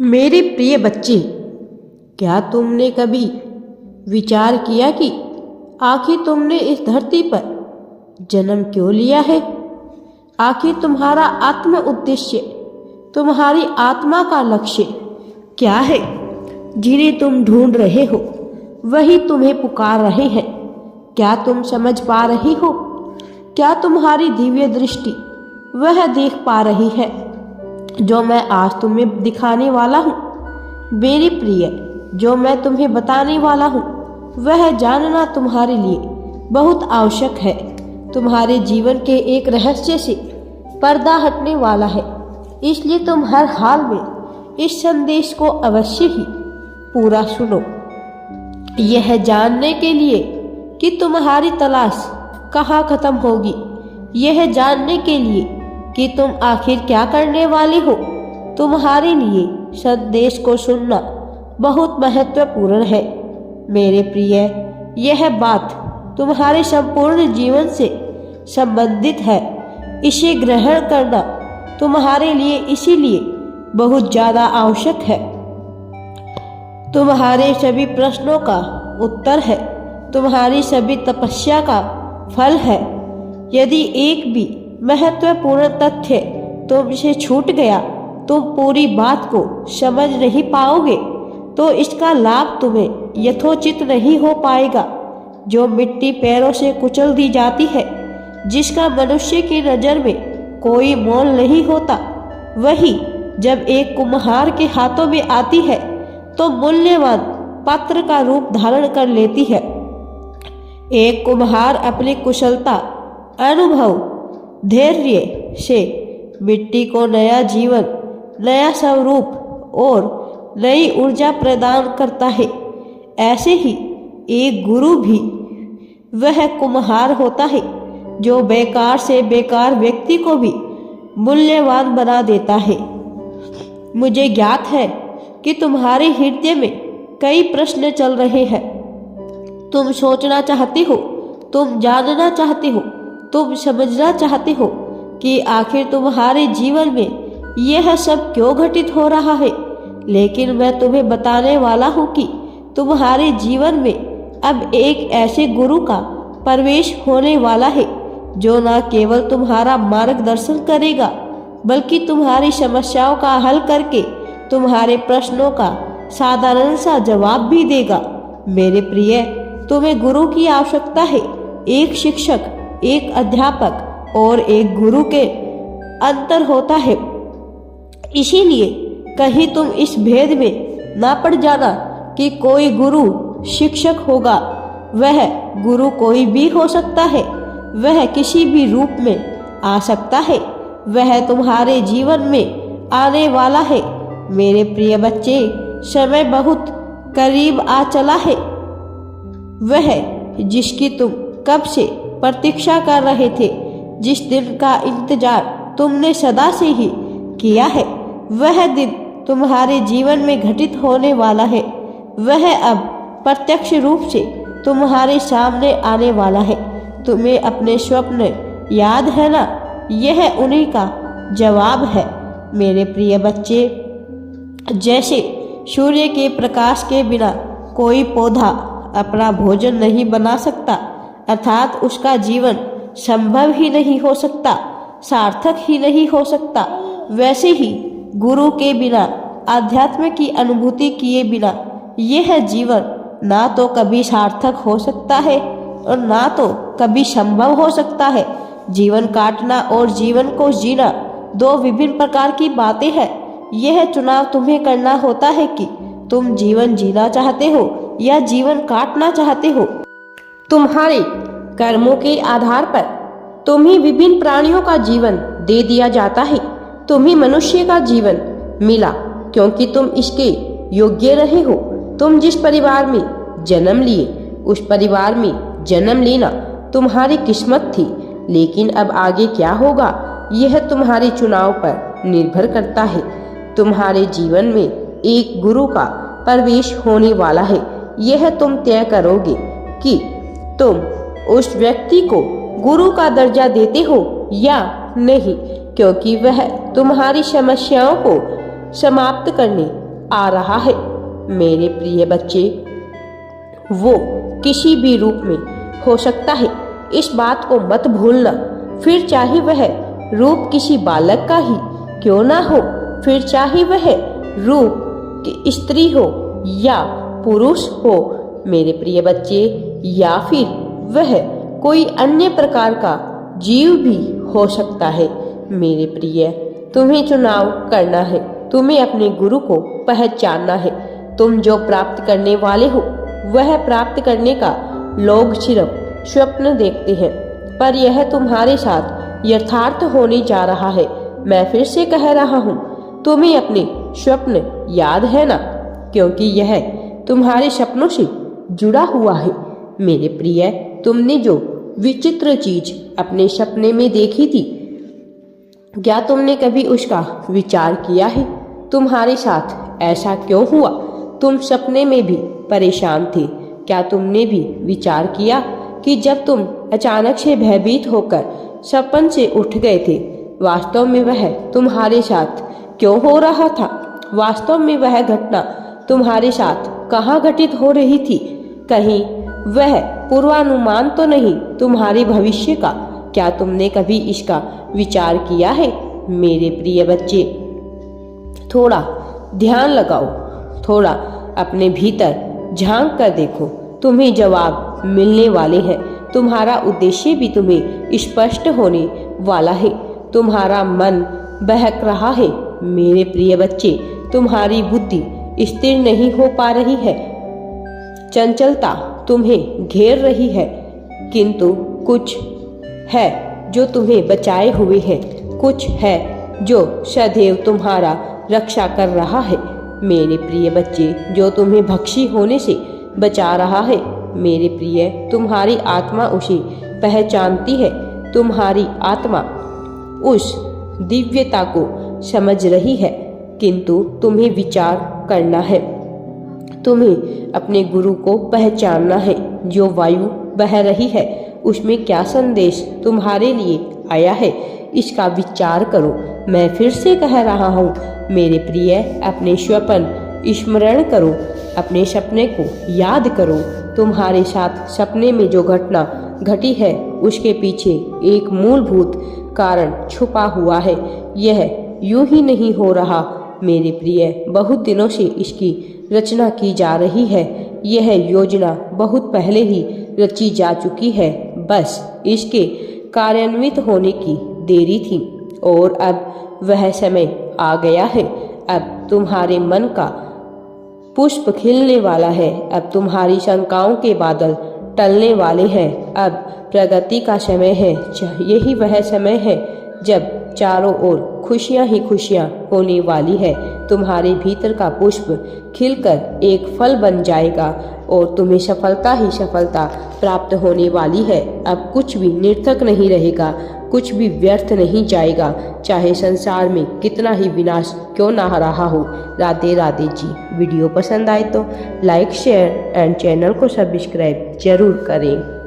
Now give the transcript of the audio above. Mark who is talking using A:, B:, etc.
A: मेरे प्रिय बच्चे, क्या तुमने कभी विचार किया कि आखिर तुमने इस धरती पर जन्म क्यों लिया है? आखिर तुम्हारा आत्म उद्देश्य, तुम्हारी आत्मा का लक्ष्य क्या है? जिन्हें तुम ढूंढ रहे हो वही तुम्हें पुकार रहे हैं। क्या तुम समझ पा रही हो? क्या तुम्हारी दिव्य दृष्टि वह देख पा रही है जो मैं आज तुम्हें दिखाने वाला हूँ? मेरी प्रिय, जो मैं तुम्हें बताने वाला हूँ वह जानना तुम्हारे लिए बहुत आवश्यक है। तुम्हारे जीवन के एक रहस्य से पर्दा हटने वाला है, इसलिए तुम हर हाल में इस संदेश को अवश्य ही पूरा सुनो। यह जानने के लिए कि तुम्हारी तलाश कहाँ खत्म होगी, यह जानने के लिए कि तुम आखिर क्या करने वाले हो, तुम्हारे लिए संदेश को सुनना बहुत महत्वपूर्ण है। मेरे प्रिय, यह बात तुम्हारे संपूर्ण जीवन से संबंधित है। इसे ग्रहण करना तुम्हारे लिए इसीलिए बहुत ज़्यादा आवश्यक है। तुम्हारे सभी प्रश्नों का उत्तर है, तुम्हारी सभी तपस्या का फल है। यदि एक भी महत्वपूर्ण तथ्य तुमसे छूट गया, तुम पूरी बात को समझ नहीं पाओगे, तो इसका लाभ तुम्हें यथोचित नहीं हो पाएगा। जो मिट्टी पैरों से कुचल दी जाती है, जिसका मनुष्य की नज़र में कोई मोल नहीं होता, वही जब एक कुम्हार के हाथों में आती है तो मूल्यवान पात्र का रूप धारण कर लेती है। एक कुम्हार अपनी कुशलता, अनुभव, धैर्य से मिट्टी को नया जीवन, नया स्वरूप और नई ऊर्जा प्रदान करता है। ऐसे ही एक गुरु भी वह कुम्हार होता है जो बेकार से बेकार व्यक्ति को भी मूल्यवान बना देता है। मुझे ज्ञात है कि तुम्हारे हृदय में कई प्रश्न चल रहे हैं। तुम सोचना चाहते हो, तुम जानना चाहते हो, तुम समझना चाहते हो कि आखिर तुम्हारे जीवन में यह सब क्यों घटित हो रहा है। लेकिन मैं तुम्हें बताने वाला हूँ कि तुम्हारे जीवन में अब एक ऐसे गुरु का प्रवेश होने वाला है जो न केवल तुम्हारा मार्गदर्शन करेगा, बल्कि तुम्हारी समस्याओं का हल करके तुम्हारे प्रश्नों का साधारण सा जवाब भी देगा। मेरे प्रिय, तुम्हें गुरु की आवश्यकता है। एक शिक्षक, एक अध्यापक और एक गुरु के अंतर होता है। इसीलिए कहीं तुम इस भेद में ना पड़ जाना कि कोई गुरु शिक्षक होगा। वह गुरु कोई भी हो सकता है, वह किसी भी रूप में आ सकता है, वह तुम्हारे जीवन में आने वाला है। मेरे प्रिय बच्चे, समय बहुत करीब आ चला है। वह जिसकी तुम कब से प्रतीक्षा कर रहे थे, जिस दिन का इंतजार तुमने सदा से ही किया है, वह दिन तुम्हारे जीवन में घटित होने वाला है। वह अब प्रत्यक्ष रूप से तुम्हारे सामने आने वाला है। तुम्हें अपने स्वप्न याद है ना? यह उन्हीं का जवाब है। मेरे प्रिय बच्चे, जैसे सूर्य के प्रकाश के बिना कोई पौधा अपना भोजन नहीं बना सकता, अर्थात उसका जीवन संभव ही नहीं हो सकता, सार्थक ही नहीं हो सकता, वैसे ही गुरु के बिना, आध्यात्म की अनुभूति किए बिना यह जीवन ना तो कभी सार्थक हो सकता है और ना तो कभी संभव हो सकता है। जीवन काटना और जीवन को जीना दो विभिन्न प्रकार की बातें हैं। यह चुनाव तुम्हें करना होता है कि तुम जीवन जीना चाहते हो या जीवन काटना चाहते हो। तुम्हारे कर्मों के आधार पर तुम्हें विभिन्न प्राणियों का जीवन दे दिया जाता है। तुम्हें मनुष्य का जीवन मिला क्योंकि तुम इसके योग्य रहे हो। तुम जिस परिवार में जन्म लिए, उस परिवार में जन्म लेना तुम्हारी किस्मत थी। लेकिन अब आगे क्या होगा, यह तुम्हारे चुनाव पर निर्भर करता है। तुम्हारे जीवन में एक गुरु का प्रवेश होने वाला है। यह तुम तय करोगे कि तुम उस व्यक्ति को गुरु का दर्जा देते हो या नहीं, क्योंकि वह तुम्हारी समस्याओं को समाप्त करने, आ रहा है। मेरे प्रिय बच्चे, वो किसी भी रूप में हो सकता है, इस बात को मत भूलना। फिर चाहे वह रूप किसी बालक का ही क्यों ना हो, फिर चाहे वह रूप की स्त्री हो या पुरुष हो मेरे प्रिय बच्चे, या फिर वह कोई अन्य प्रकार का जीव भी हो सकता है। मेरे प्रिय, तुम्हें चुनाव करना है, तुम्हें अपने गुरु को पहचानना है। तुम जो प्राप्त करने वाले हो वह प्राप्त करने का लोग सिर्फ स्वप्न देखते हैं, पर यह तुम्हारे साथ यथार्थ होने जा रहा है। मैं फिर से कह रहा हूँ, तुम्हें अपने स्वप्न याद है ना, क्योंकि यह तुम्हारे सपनों से जुड़ा हुआ है। मेरे प्रिय, तुमने जो विचित्र चीज अपने सपने में देखी थी, क्या तुमने कभी उसका विचार किया है? तुम्हारे साथ ऐसा क्यों हुआ? तुम सपने में भी परेशान थे। क्या तुमने भी विचार किया कि जब तुम अचानक से भयभीत होकर सपन से उठ गए थे, वास्तव में वह तुम्हारे साथ क्यों हो रहा था? वास्तव में वह घटना तुम्हारे साथ कहाँ घटित हो रही थी? कहीं वह पूर्वानुमान तो नहीं तुम्हारे भविष्य का? क्या तुमने कभी इसका विचार किया है? मेरे प्रिय बच्चे, थोड़ा ध्यान लगाओ, थोड़ा अपने भीतर झांक कर देखो, तुम्हें जवाब मिलने वाले हैं। तुम्हारा उद्देश्य भी तुम्हें स्पष्ट होने वाला है। तुम्हारा मन बहक रहा है मेरे प्रिय बच्चे, तुम्हारी बुद्धि स्थिर नहीं हो पा रही है, चंचलता तुम्हें घेर रही है, किंतु कुछ है जो तुम्हें बचाए हुए है, कुछ है जो सदैव तुम्हारा रक्षा कर रहा है। मेरे प्रिय बच्चे, जो तुम्हें भक्षी होने से बचा रहा है। मेरे प्रिय, तुम्हारी आत्मा उसे पहचानती है। तुम्हारी आत्मा उस दिव्यता को समझ रही है, किंतु तुम्हें विचार करना है। तुम्हें अपने गुरु को पहचानना है। जो वायु बह रही है उसमें क्या संदेश तुम्हारे लिए आया है, इसका विचार करो। मैं फिर से कह रहा हूँ मेरे प्रिय, अपने स्वप्न स्मरण करो, अपने सपने को याद करो। तुम्हारे साथ सपने में जो घटना घटी है उसके पीछे एक मूलभूत कारण छुपा हुआ है। यह यूं ही नहीं हो रहा मेरे प्रिय, बहुत दिनों से इसकी रचना की जा रही है। यह योजना बहुत पहले ही रची जा चुकी है, बस इसके कार्यान्वित होने की देरी थी और अब वह समय आ गया है। अब तुम्हारे मन का पुष्प खिलने वाला है। अब तुम्हारी शंकाओं के बादल टलने वाले हैं। अब प्रगति का समय है। यही वह समय है जब चारों ओर खुशियां ही खुशियां होने वाली है। तुम्हारे भीतर का पुष्प खिलकर एक फल बन जाएगा और तुम्हें सफलता ही सफलता प्राप्त होने वाली है। अब कुछ भी निर्थक नहीं रहेगा, कुछ भी व्यर्थ नहीं जाएगा, चाहे संसार में कितना ही विनाश क्यों ना रहा हो। राधे राधे जी। वीडियो पसंद आए तो लाइक, शेयर एंड चैनल को सब्सक्राइब जरूर करें।